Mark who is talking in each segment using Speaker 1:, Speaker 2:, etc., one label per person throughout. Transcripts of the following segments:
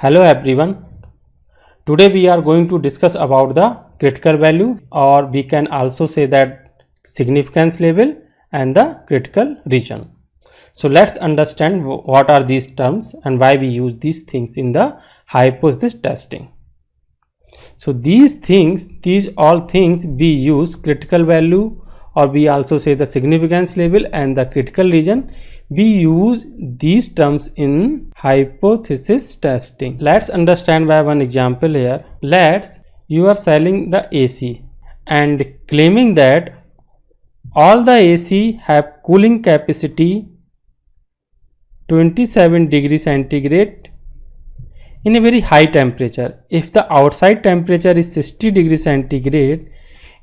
Speaker 1: Hello everyone. Today we are going to discuss about the critical value, or we can also say that significance level and the critical region. So let's understand what are these terms and why we use these things in the hypothesis testing. So these all things we use critical value, or we also say the significance level and the critical region. We use these terms in hypothesis testing. Let's understand by one example here. You are selling the AC and claiming that all the AC have cooling capacity 27 degrees centigrade in a very high temperature. If the outside temperature is 60 degrees centigrade,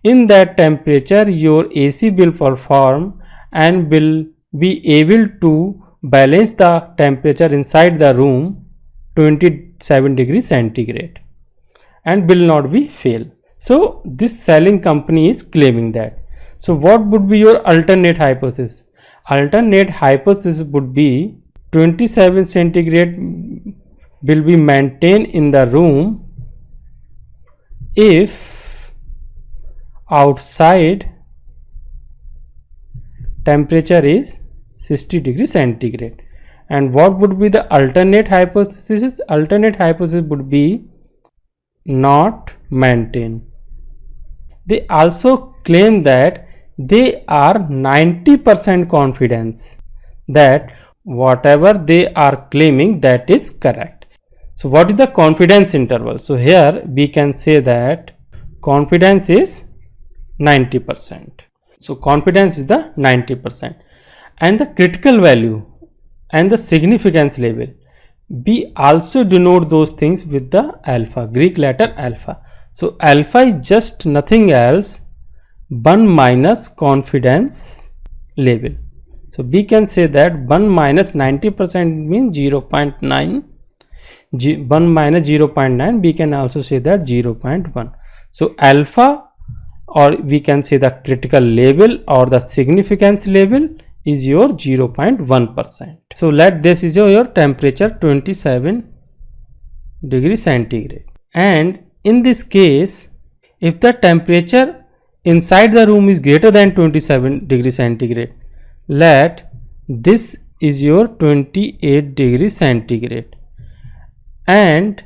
Speaker 1: in that temperature your AC will perform and will be able to balance the temperature inside the room 27 degrees centigrade and will not be fail. So this selling company is claiming that. So what would be your alternate hypothesis? Alternate hypothesis would be 27 centigrade will be maintained in the room if outside temperature is 60 degrees centigrade. And what would be the alternate hypothesis? Alternate hypothesis would be not maintained. They also claim that they are 90% confidence that whatever they are claiming that is correct. So what is the confidence interval? So here we can say that confidence is 90%. So confidence is the 90%, and the critical value and the significance level, we also denote those things with the alpha, Greek letter alpha. So alpha is just nothing else 1 minus confidence level. So we can say that 1 minus 90% means 0.9, 1 minus 0.9 we can also say that 0.1. So alpha, or we can say the critical level or the significance level, is your 0.1%. So let this is your temperature 27 degrees centigrade, and in this case if the temperature inside the room is greater than 27 degrees centigrade, let this is your 28 degrees centigrade, and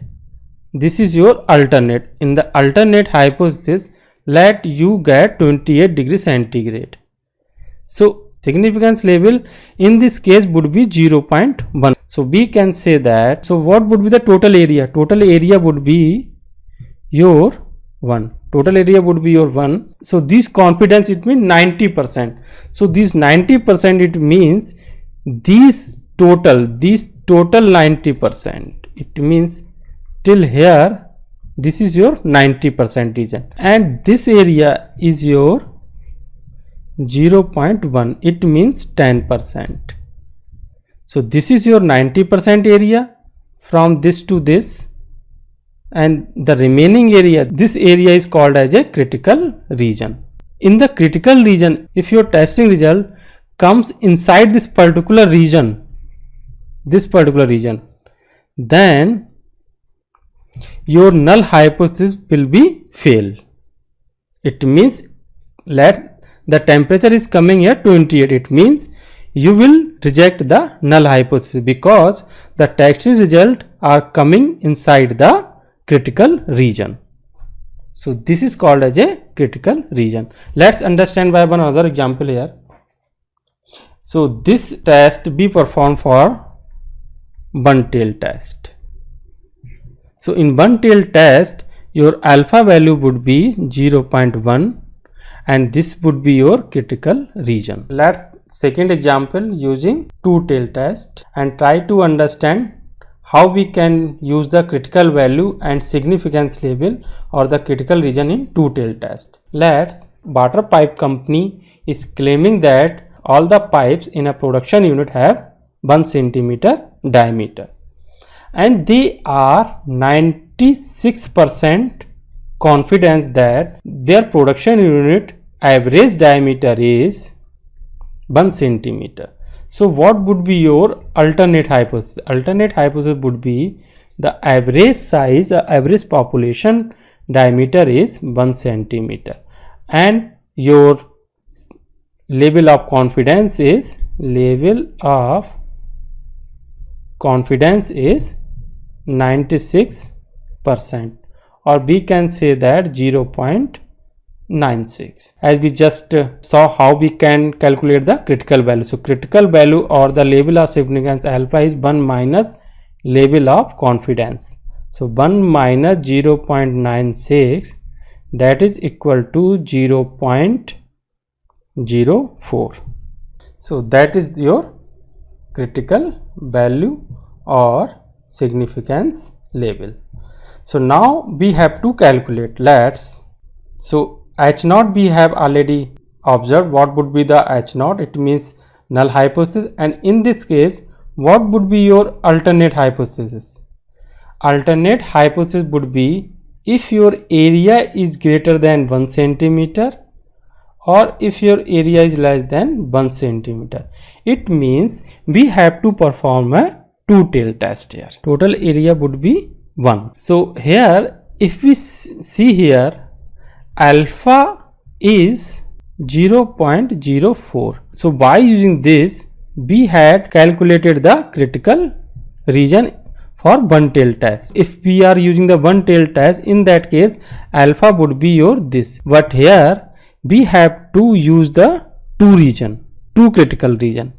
Speaker 1: this is your alternate. In the alternate hypothesis, let you get 28 degrees centigrade. So significance level in this case would be 0.1. So we can say that. So what would be the total area? Total area would be your 1. Total area would be your 1. So this confidence, it means 90%. So this 90%, it means this total 90%. It means till here this is your 90% region, and this area is your 0.1. it means 10%. So this is your 90% area from this to this, and the remaining area, this area is called as a critical region. In the critical region, if your testing result comes inside this particular region, then your null hypothesis will be fail. It means the temperature is coming here 28, it means you will reject the null hypothesis because the testing result are coming inside the critical region. So this is called as a critical region. Let's understand by one other example here. So this test be performed for one-tail test. So in one-tail test, your alpha value would be 0.1, and this would be your critical region. Let's second example using two-tail test and try to understand how we can use the critical value and significance level or the critical region in two-tail test. Water pipe company is claiming that all the pipes in a production unit have 1 centimeter diameter, and they are 96% confidence that their production unit average diameter is 1 centimeter. So what would be your alternate hypothesis? Alternate hypothesis would be the average size, the average population diameter is 1 centimeter, and your level of confidence is 96%, or we can say that 0.96. as we just saw how we can calculate the critical value. So critical value or the level of significance alpha is 1 minus level of confidence. So 1 minus 0.96, that is equal to 0.04. so that is your critical value or significance level. So now we have to calculate. So H naught we have already observed. What would be the H naught? It means null hypothesis, and in this case what would be your alternate hypothesis? Alternate hypothesis would be if your area is greater than 1 centimeter or if your area is less than 1 centimeter. It means we have to perform a two-tailed test here. Total area would be 1. So here if we see here, alpha is 0.04. so by using this we had calculated the critical region for one-tailed test. If we are using the one-tailed test, in that case alpha would be your this, but here we have to use the two critical region.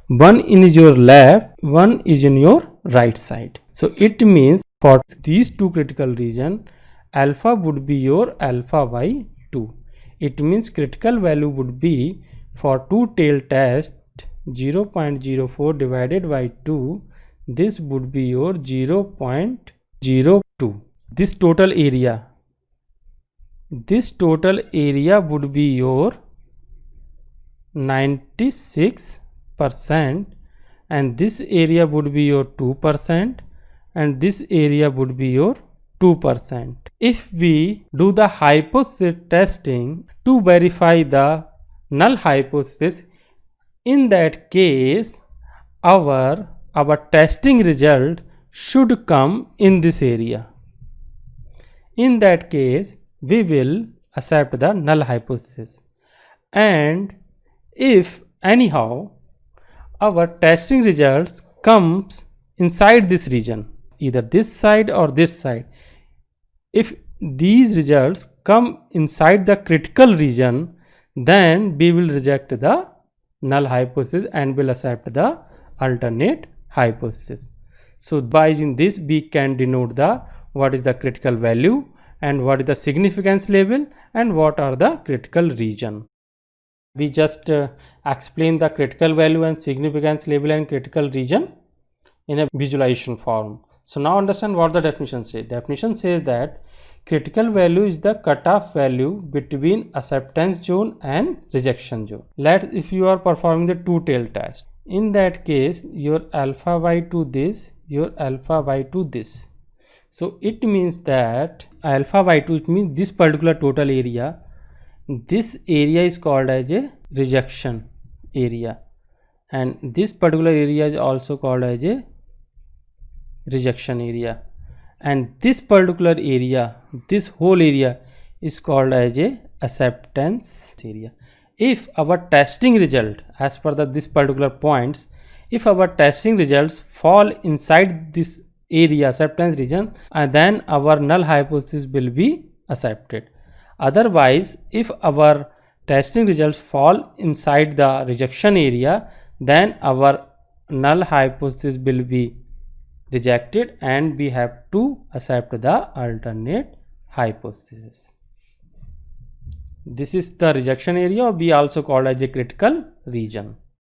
Speaker 1: One is your left, one is in your right side. So it means for these two critical region, alpha would be your alpha by 2. It means critical value would be for two-tailed test 0.04 divided by 2. This would be your 0.02. This total area would be your 96%, and this area would be your 2%, and this area would be your 2%. If we do the hypothesis testing to verify the null hypothesis, in that case our testing result should come in this area. In that case we will accept the null hypothesis, and if anyhow our testing results comes inside this region, either this side or this side, if these results come inside the critical region, then we will reject the null hypothesis and will accept the alternate hypothesis. So by using this we can denote the what is the critical value and what is the significance level and what are the critical region. We just explain the critical value and significance level and critical region in a visualization form. So now understand what the definition says. Definition says that critical value is the cutoff value between acceptance zone and rejection zone. If you are performing the two-tailed test, in that case your alpha by 2 this, your alpha by 2 this. So it means that alpha by 2, it means this particular total area, this area is called as a rejection area, and this particular area is also called as a rejection area, and this particular area, this whole area is called as a acceptance area. If our testing result as per this particular points, if our testing results fall inside this area acceptance region, and then our null hypothesis will be accepted. Otherwise if our testing results fall inside the rejection area, then our null hypothesis will be rejected and we have to accept the alternate hypothesis. This is the rejection area, or we also call as a critical region.